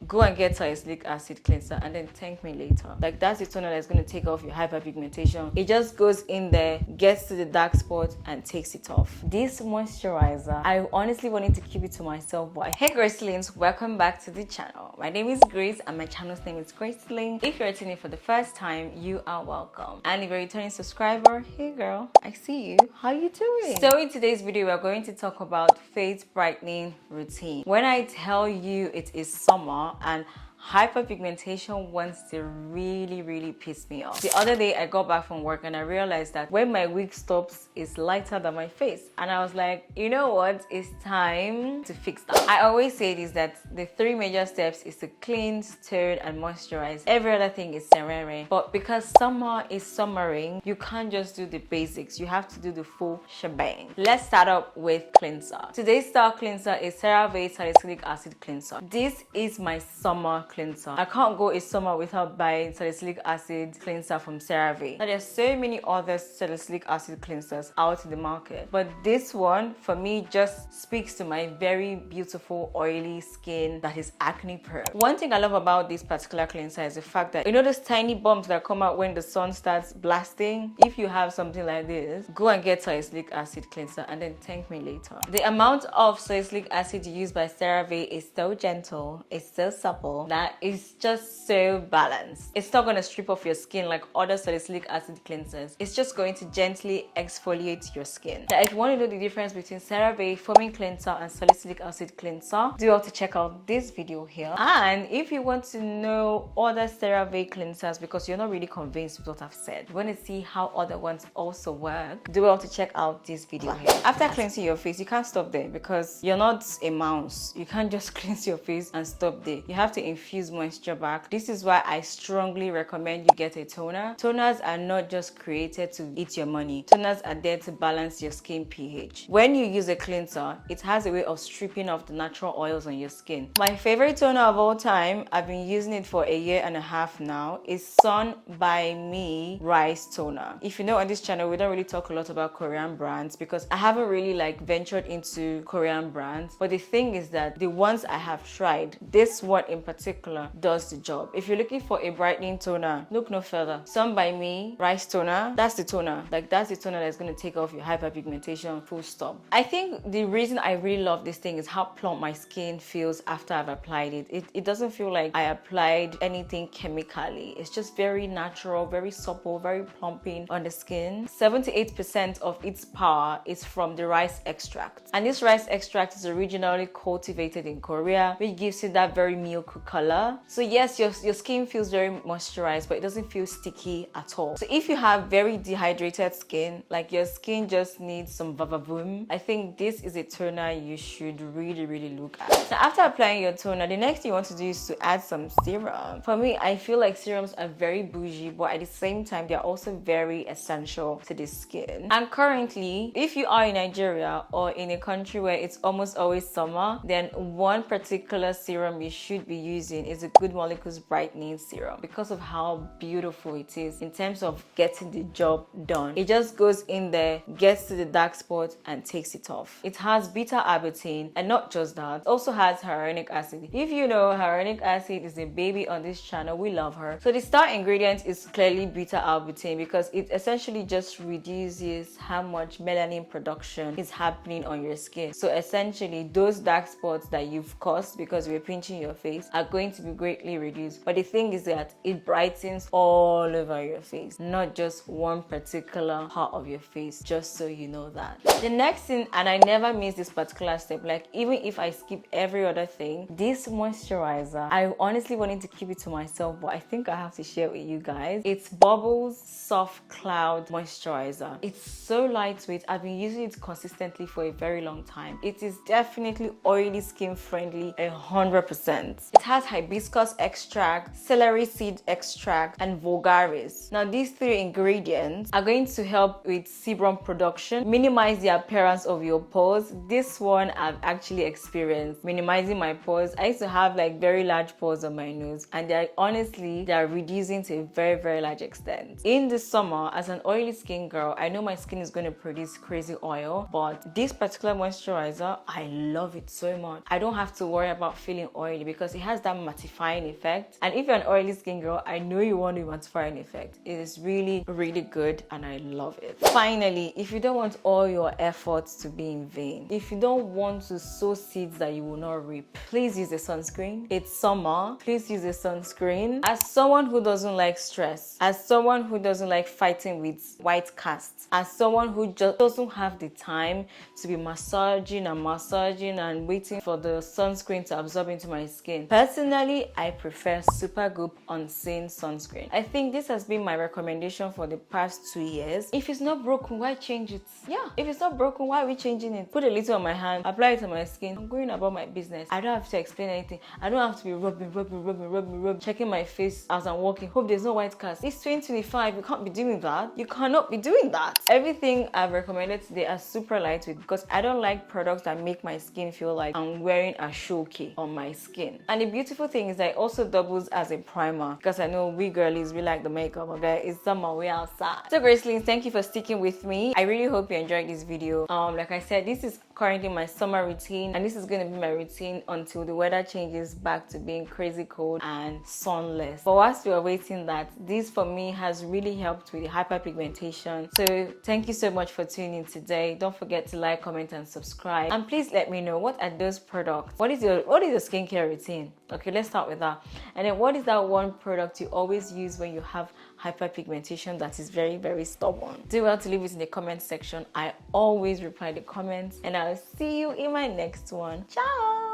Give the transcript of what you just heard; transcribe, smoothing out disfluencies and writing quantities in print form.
go and get salicylic acid cleanser and then thank me later. Like, that's the toner that's going to take off your hyperpigmentation. It just goes in there, gets to the dark spot and takes it off. This moisturizer, I honestly wanted to keep it to myself, but hey Gracelings, welcome back to the channel. My name is Grace and my channel's name is Graceling. If you're tuning in for the first time, you are welcome. And if you're a returning subscriber, hey girl, I see you. How you doing? So in today's video, we're going to talk about face brightening routine. When I tell you it is summer and hyperpigmentation wants to really piss me off. The other day I got back from work and I realized that when my wig stops, it's lighter than my face, and I was like, you know what, it's time to fix that. I always say this, that the three major steps is to cleanse, tone and moisturize. Every other thing is serene, but because summer is summering, you can't just do the basics, you have to do the full shebang. Let's start up with cleanser. Today's star cleanser is CeraVe salicylic acid cleanser. This is my summer cleanser. I can't go a summer without buying salicylic acid cleanser from CeraVe. Now there's so many other salicylic acid cleansers out in the market, but this one for me just speaks to my very beautiful oily skin that is acne prone. One thing I love about this particular cleanser is the fact that, you know, those tiny bumps that come out when the sun starts blasting? If you have something like this, go and get salicylic acid cleanser and then thank me later. The amount of salicylic acid used by CeraVe is so gentle, it's so supple, that is just so balanced. It's not going to strip off your skin like other salicylic acid cleansers. It's just going to gently exfoliate your skin. Now, if you want to know the difference between CeraVe foaming cleanser and salicylic acid cleanser, do have to check out this video here. And if you want to know other CeraVe cleansers because you're not really convinced with what I've said, you want to see how other ones also work, do have to check out this video here. After cleansing your face, you can't stop there because you're not a mouse. You can't just cleanse your face and stop there. You have to infuse moisture back. This is why I strongly recommend you get a toner. Toners are not just created to eat your money. Toners are there to balance your skin pH. When you use a cleanser, it has a way of stripping off the natural oils on your skin. My favorite toner of all time, I've been using it for a year and a half now, is Sun by Me Rice Toner. If you know, on this channel we don't really talk a lot about Korean brands because I haven't really ventured into Korean brands, but the thing is that the ones I have tried, this one in particular does the job. If you're looking for a brightening toner, look no further. Sun by Me Rice Toner, that's the toner. That's the toner that's going to take off your hyperpigmentation, full stop. I think the reason I really love this thing is how plump my skin feels after I've applied it. It doesn't feel like I applied anything chemically. It's just very natural, very supple, very plumping on the skin. 78% of its power is from the rice extract. And this rice extract is originally cultivated in Korea, which gives it that very milk color. So yes, your skin feels very moisturized, but it doesn't feel sticky at all. So if you have very dehydrated skin, like your skin just needs some vavavoom, I think this is a toner you should really look at. So after applying your toner, the next thing you want to do is to add some serum. For me, I feel like serums are very bougie, but at the same time, they're also very essential to the skin. And currently, if you are in Nigeria or in a country where it's almost always summer, then one particular serum you should be using is a Good Molecules brightening serum because of how beautiful it is in terms of getting the job done. It just goes in there, gets to the dark spot and takes it off. It has beta-arbutin, and not just that, it also has hyaluronic acid. If you know, hyaluronic acid is a baby on this channel. We love her. So the star ingredient is clearly beta-arbutin because it essentially just reduces how much melanin production is happening on your skin. So essentially those dark spots that you've caused because you're pinching your face are going to be greatly reduced. But the thing is that it brightens all over your face, not just one particular part of your face, just so you know that. The next thing, and I never miss this particular step, like even if I skip every other thing, this moisturizer, I honestly wanted to keep it to myself, but I think I have to share it with you guys. It's Bubbles Soft Cloud Moisturizer. It's so lightweight. I've been using it consistently for a very long time. It is definitely oily skin friendly 100%. It has hibiscus extract, celery seed extract, and vulgaris. Now these three ingredients are going to help with sebum production, minimize the appearance of your pores. This one I've actually experienced minimizing my pores. I used to have very large pores on my nose, and they're reducing to a very large extent. In the summer, as an oily skin girl, I know my skin is going to produce crazy oil, but this particular moisturizer, I love it so much. I don't have to worry about feeling oily because it has that mattifying effect. And if you're an oily skin girl, I know you want a mattifying effect. It is really, really good and I love it. Finally, if you don't want all your efforts to be in vain, if you don't want to sow seeds that you will not reap, please use a sunscreen. It's summer. Please use a sunscreen. As someone who doesn't like stress, as someone who doesn't like fighting with white casts, as someone who just doesn't have the time to be massaging and waiting for the sunscreen to absorb into my skin, personally, I prefer Supergoop Unseen Sunscreen. I think this has been my recommendation for the past 2 years. If it's not broken, why change it? Yeah, if it's not broken, why are we changing it? Put a little on my hand, apply it on my skin. I'm going about my business. I don't have to explain anything. I don't have to be rubbing, checking my face as I'm walking. Hope there's no white cast. It's 2025. You can't be doing that. You cannot be doing that. Everything I've recommended today are super lightweight because I don't like products that make my skin feel like I'm wearing a showcase on my skin. And the beautiful thing is that it also doubles as a primer because I know we girlies, we like the makeup, okay? It's summer, we outside. So Gracelings, thank you for sticking with me. I really hope you enjoyed this video. Like I said, this is currently my summer routine and this is going to be my routine until the weather changes back to being crazy cold and sunless. But whilst we are waiting that, this for me has really helped with the hyperpigmentation. So thank you so much for tuning in today. Don't forget to like, comment and subscribe, and please let me know, what are those products? What is your skincare routine? Okay, let's start with that. And then what is that one product you always use when you have hyperpigmentation that is very, very stubborn? Do well to leave it in the comment section. I always reply the comments and I'll see you in my next one. Ciao.